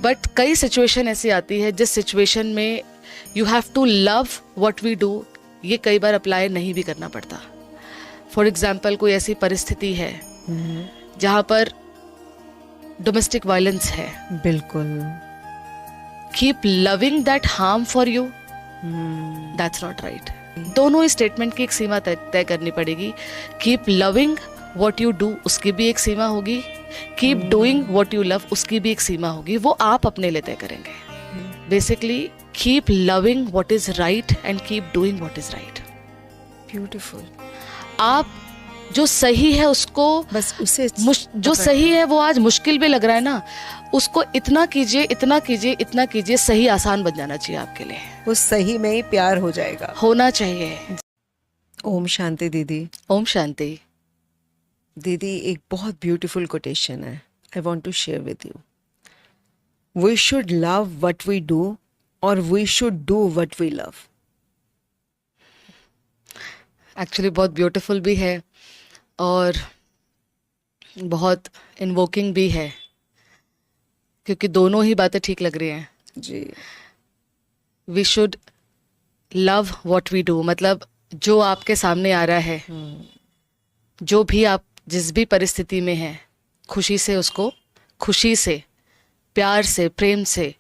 But कई situation ऐसी आती है जिस सिचुएशन में you have to love what we do, ये कई बार अप्लाई नहीं भी करना पड़ता. फॉर एग्जाम्पल कोई ऐसी परिस्थिति है जहाँ पर डोमेस्टिक वायलेंस है. बिल्कुल. Keep loving that harm for you, that's not right. दोनों ही स्टेटमेंट की एक सीमा तय करनी पड़ेगी. Keep loving what you do, उसकी भी एक सीमा होगी. Keep doing what you love, उसकी भी एक सीमा होगी. वो आप अपने लिए तय करेंगे. Basically keep loving what is right and keep doing what is right. Beautiful. आप जो सही है उसको, बस उसे जो सही है वो आज मुश्किल भी लग रहा है ना, उसको इतना कीजिए, इतना कीजिए, इतना कीजिए, सही आसान बन जाना चाहिए आपके लिए. वो सही में ही प्यार हो जाएगा. होना चाहिए. ओम शांति दीदी. ओम शांति. दीदी एक बहुत ब्यूटीफुल कोटेशन है, I want to share with you. We should love what we do और we should do what we love. Actually बहुत ब्यूटीफुल भी है और बहुत इन्वोकिंग भी है, क्योंकि दोनों ही बातें ठीक लग रही हैं जी. We should love what we do, मतलब जो आपके सामने आ रहा है, जो भी आप जिस भी परिस्थिति में हैं, खुशी से उसको, खुशी से, प्यार से, प्रेम से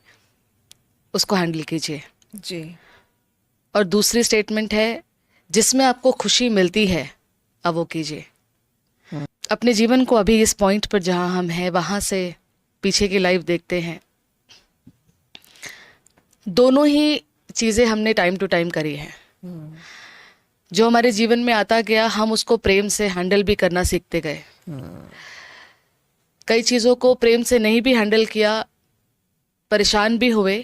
उसको हैंडल कीजिए. जी. और दूसरी स्टेटमेंट है जिसमें आपको खुशी मिलती है अब वो कीजिए. अपने जीवन को अभी इस पॉइंट पर जहां हम हैं वहां से पीछे की लाइफ देखते हैं, दोनों ही चीज़ें हमने टाइम टू टाइम करी हैं. जो हमारे जीवन में आता गया हम उसको प्रेम से हैंडल भी करना सीखते गए. कई चीज़ों को प्रेम से नहीं भी हैंडल किया, परेशान भी हुए,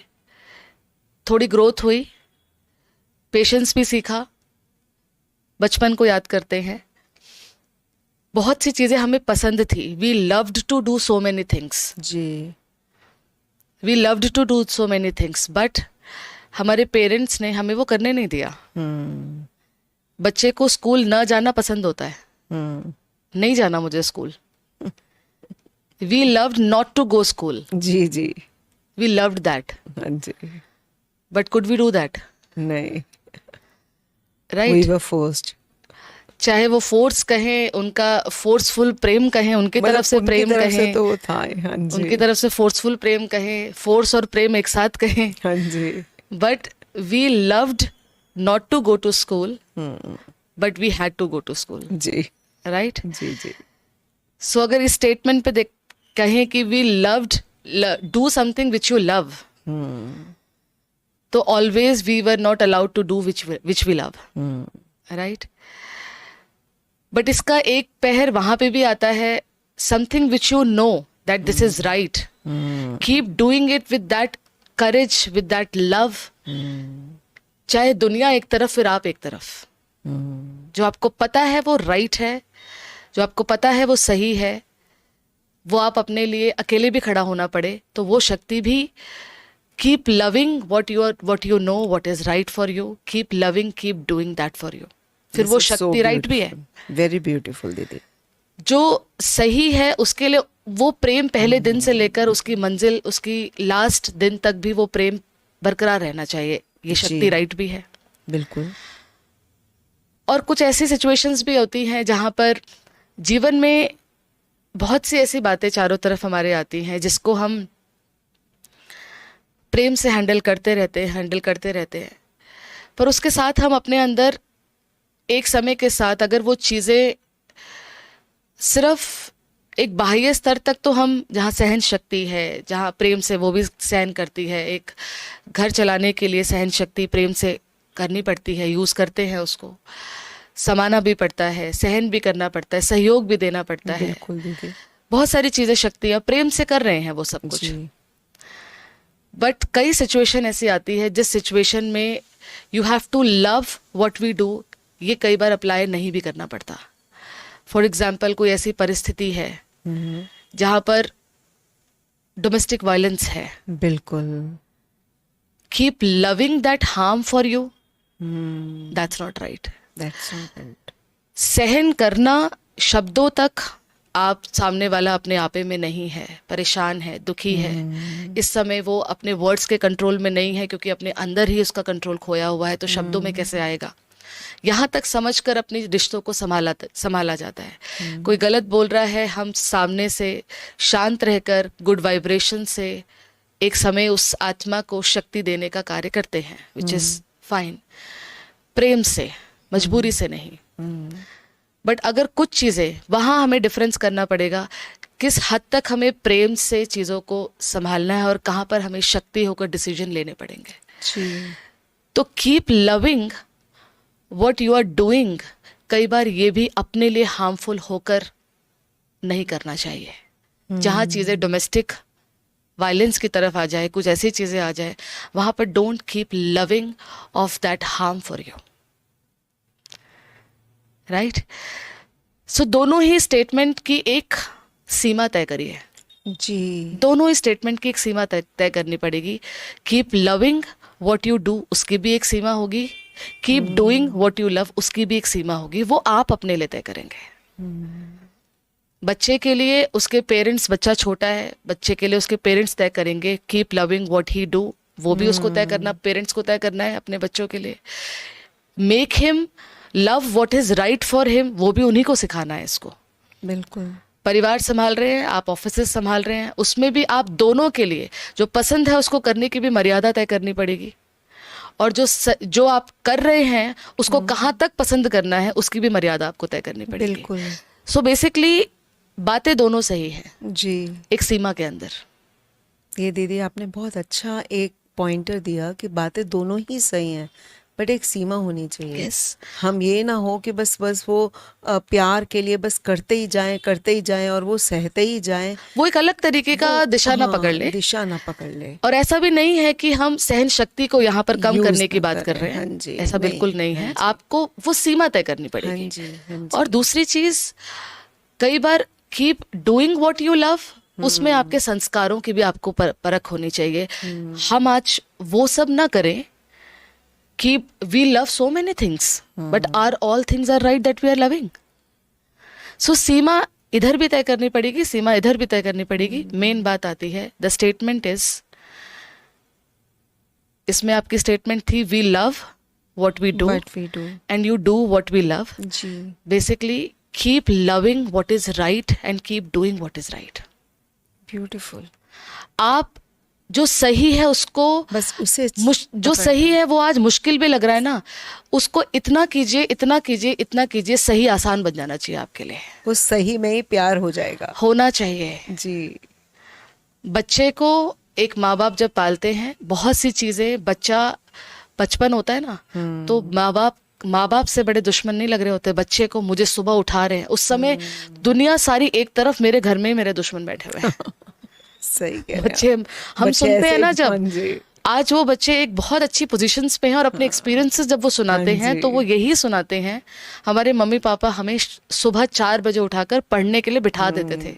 थोड़ी ग्रोथ हुई, पेशेंस भी सीखा. बचपन को याद करते हैं, बहुत सी चीज़ें हमें पसंद थी. We loved to do so many things. जी. We loved to do so many things, but हमारे पेरेंट्स ने हमें वो करने नहीं दिया. बच्चे को स्कूल न जाना पसंद होता है. नहीं जाना मुझे school. We loved not to go school. जी जी. We loved that. जी. But could we do that? नहीं. राइट. We were forced. चाहे वो फोर्स कहें, उनका फोर्सफुल प्रेम कहें, उनकी तरफ से प्रेम उनकी तरफ से कहें, तो वो था. हाँ जी. उनकी तरफ से फोर्सफुल प्रेम कहें, फोर्स और प्रेम एक साथ कहें. हाँ जी. But we loved not to go to school, but we had to go to school. जी. राइट. जी जी. सो अगर इस स्टेटमेंट पे कहें कि we loved do something which you love, तो always we were not allowed to do which we love. Right. But इसका एक पहर वहां पे भी आता है, something which you know that this is right, keep doing it with that courage, with that love. चाहे दुनिया एक तरफ फिर आप एक तरफ. जो आपको पता है वो राइट है, जो आपको पता है वो सही है, वो आप अपने लिए अकेले भी खड़ा होना पड़े तो वो शक्ति भी. Keep loving what you know what is right for you, keep loving, keep doing that for you. फिर वो शक्ति राइट भी है. वेरी ब्यूटीफुल दीदी. जो सही है उसके लिए वो प्रेम पहले दिन से लेकर उसकी मंजिल, उसकी लास्ट दिन तक भी वो प्रेम बरकरार रहना चाहिए. ये शक्ति राइट भी है. बिल्कुल. और कुछ ऐसी सिचुएशंस भी होती हैं जहाँ पर जीवन में बहुत सी ऐसी बातें चारों तरफ हमारे आती हैं जिसको हम प्रेम से हैंडल करते रहते हैं, पर उसके साथ हम अपने अंदर एक समय के साथ अगर वो चीज़ें सिर्फ एक बाह्य स्तर तक, तो हम जहाँ सहन शक्ति है, जहाँ प्रेम से वो भी सहन करती है, एक घर चलाने के लिए सहन शक्ति प्रेम से करनी पड़ती है, यूज़ करते हैं उसको, समाना भी पड़ता है, सहन भी करना पड़ता है, सहयोग भी देना पड़ता है. बिल्कुल दीदी. बहुत सारी चीज़ें शक्तियाँ प्रेम से कर रहे हैं वो सब कुछ. बट कई सिचुएशन ऐसी आती है जिस सिचुएशन में you have to love what we do, ये कई बार अप्लाई नहीं भी करना पड़ता. फॉर एग्जाम्पल कोई ऐसी परिस्थिति है जहाँ पर डोमेस्टिक वायलेंस है. बिल्कुल. Keep loving that harm for you, that's not right. That's not it. सहन करना शब्दों तक आप सामने वाला अपने आपे में नहीं है, परेशान है, दुखी है, इस समय वो अपने वर्ड्स के कंट्रोल में नहीं है क्योंकि अपने अंदर ही उसका कंट्रोल खोया हुआ है, तो शब्दों में कैसे आएगा। यहाँ तक समझकर अपने रिश्तों को संभाला जाता है। कोई गलत बोल रहा है, हम सामने से शांत रहकर गुड वाइब्रेशन से एक समय उस आत्मा को शक्ति देने का कार्य करते हैं, विच इज फाइन, प्रेम से, मजबूरी से नहीं। बट अगर कुछ चीज़ें, वहाँ हमें डिफरेंस करना पड़ेगा किस हद तक हमें प्रेम से चीज़ों को संभालना है और कहाँ पर हमें शक्ति होकर डिसीजन लेने पड़ेंगे। तो keep loving what you are doing, कई बार ये भी अपने लिए हार्मफुल होकर नहीं करना चाहिए। जहाँ चीज़ें डोमेस्टिक वायलेंस की तरफ आ जाए, कुछ ऐसी चीज़ें आ जाए, वहाँ पर don't keep loving of that harm for you, right. So दोनों ही स्टेटमेंट की एक सीमा तय करिए जी। दोनों ही स्टेटमेंट की एक सीमा तय करनी पड़ेगी। Keep loving what you do, उसकी भी एक सीमा होगी। Keep doing what you love, उसकी भी एक सीमा होगी। वो आप अपने लिए तय करेंगे। बच्चे के लिए उसके पेरेंट्स, बच्चा छोटा है, बच्चे के लिए उसके पेरेंट्स तय करेंगे keep loving what he do, वो भी उसको तय करना, पेरेंट्स को तय करना है अपने बच्चों के लिए। Make him love what is right for him, वो भी उन्हीं को सिखाना है इसको। बिल्कुल। परिवार संभाल रहे हैं आप, ऑफिस संभाल रहे हैं, उसमें भी आप दोनों के लिए जो पसंद है उसको करने की भी मर्यादा तय करनी पड़ेगी, और जो आप कर रहे हैं उसको कहाँ तक पसंद करना है उसकी भी मर्यादा आपको तय करनी पड़ेगी। बिल्कुल। सो बेसिकली बातें दोनों सही हैं जी। एक सीमा के अंदर। ये दीदी आपने बहुत अच्छा एक पॉइंटर दिया कि बातें दोनों ही सही हैं, बट एक सीमा होनी चाहिए। Yes. हम ये ना हो कि बस वो प्यार के लिए बस करते ही जाएं और वो सहते ही जाएं, वो एक अलग तरीके का दिशा ना पकड़ ले। दिशा ना पकड़ ले। और ऐसा भी नहीं है कि हम सहन शक्ति को यहाँ पर कम Use करने की ना बात कर रहे हैं। हाँ जी, ऐसा बिल्कुल नहीं है। आपको वो सीमा तय करनी हाँ पड़ेगी। जी, हाँ जी। और दूसरी चीज, कई बार keep doing what you love, उसमें आपके संस्कारों की भी आपको परख होनी चाहिए। हम आज वो सब ना करें कि we love so many things, but are all things are right that we are loving? So सीमा इधर भी तय करनी पड़ेगी, सीमा इधर भी तय करनी पड़ेगी। मेन बात आती है, द स्टेटमेंट इज, इसमें आपकी स्टेटमेंट थी we love what we do and you do what we love. जी। Basically keep loving what is right and keep doing what is right. Beautiful. आप जो सही है उसको, बस उसे जो सही है वो आज मुश्किल भी लग रहा है ना, उसको इतना कीजिए, इतना कीजिए, इतना कीजिए, सही आसान बन जाना चाहिए आपके लिए। वो सही में ही प्यार हो जाएगा, होना चाहिए। जी। बच्चे को एक माँ बाप जब पालते हैं, बहुत सी चीजें, बच्चा बचपन होता है ना, तो माँ बाप से बड़े दुश्मन नहीं लग रहे होते बच्चे को। मुझे सुबह उठा रहे हैं, उस समय दुनिया सारी एक तरफ, मेरे घर में मेरे दुश्मन बैठे हुए हैं। सही कह रहे हैं। बच्चे हम सुनते हैं ना, जब जी। आज वो बच्चे एक बहुत अच्छी पोजीशंस पे हैं और अपने एक्सपीरियंसेस जब वो सुनाते हैं तो वो यही सुनाते हैं, हमारे मम्मी पापा हमें सुबह 4 बजे उठाकर पढ़ने के लिए बिठा देते थे,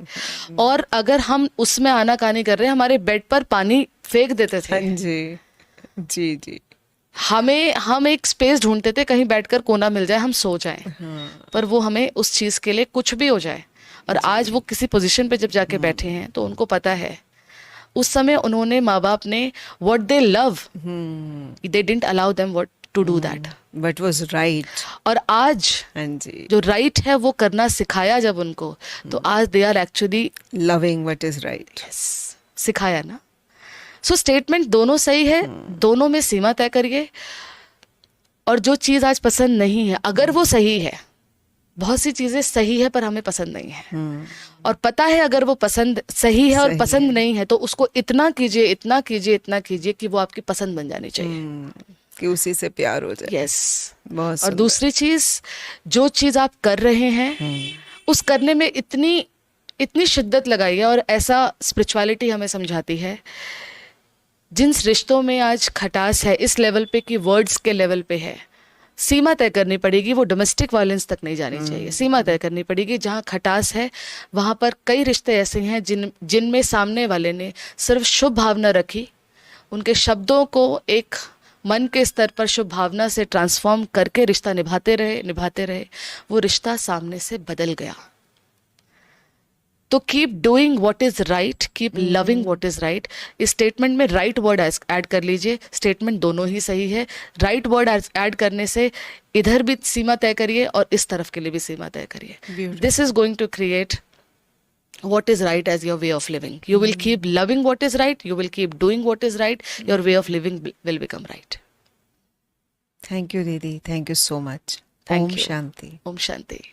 और अगर हम उसमें आनाकानी कर रहे हैं, हमारे बेड पर पानी फेंक देते थे। जी जी जी। हम एक स्पेस ढूंढते थे, कहीं बैठकर कोना मिल जाए, हम सो जाएं। पर वो हमें उस चीज के लिए कुछ भी हो जाए। और आज वो किसी पोजीशन पे जब जाके बैठे हैं तो उनको पता है, उस समय उन्होंने, माँ बाप ने, what they love, they didn't allow them what to do that, but was right. और आज हाँ जी, जो राइट है वो करना सिखाया जब उनको, तो आज they are actually loving what is right. सिखाया ना। सो स्टेटमेंट दोनों सही है, दोनों में सीमा तय करिए। और जो चीज आज पसंद नहीं है, अगर वो सही है, बहुत सी चीजें सही है पर हमें पसंद नहीं है, और पता है अगर वो पसंद सही है और पसंद नहीं है, तो उसको इतना कीजिए, इतना कीजिए, इतना कीजिए कि वो आपकी पसंद बन जानी चाहिए, कि उसी से प्यार हो जाए। यस। बहुत और दूसरी चीज, जो चीज आप कर रहे हैं उस करने में इतनी शिद्दत लगाइए। और ऐसा स्पिरिचुअलिटी हमें समझाती है, जिन रिश्तों में आज खटास है इस लेवल पे कि वर्ड्स के लेवल पे है, सीमा तय करनी पड़ेगी। वो डोमेस्टिक वायलेंस तक नहीं जानी चाहिए, सीमा तय करनी पड़ेगी। जहाँ खटास है वहाँ पर कई रिश्ते ऐसे हैं जिनमें सामने वाले ने सिर्फ शुभ भावना रखी, उनके शब्दों को एक मन के स्तर पर शुभ भावना से ट्रांसफॉर्म करके रिश्ता निभाते रहे, वो रिश्ता सामने से बदल गया। तो keep doing what is right, keep loving what is right. इस स्टेटमेंट में राइट वर्ड ऐड कर लीजिए. स्टेटमेंट दोनों ही सही है. राइट वर्ड ऐड करने से इधर भी सीमा तय करिए और इस तरफ के लिए भी सीमा तय करिए. Beautiful. This is going to create what is right as your way of living. You will keep loving what is right, you will keep doing what is right, your way of living will become right. Thank you, Didi. Thank you so much. Thank Om you. Shanti. Om Shanti.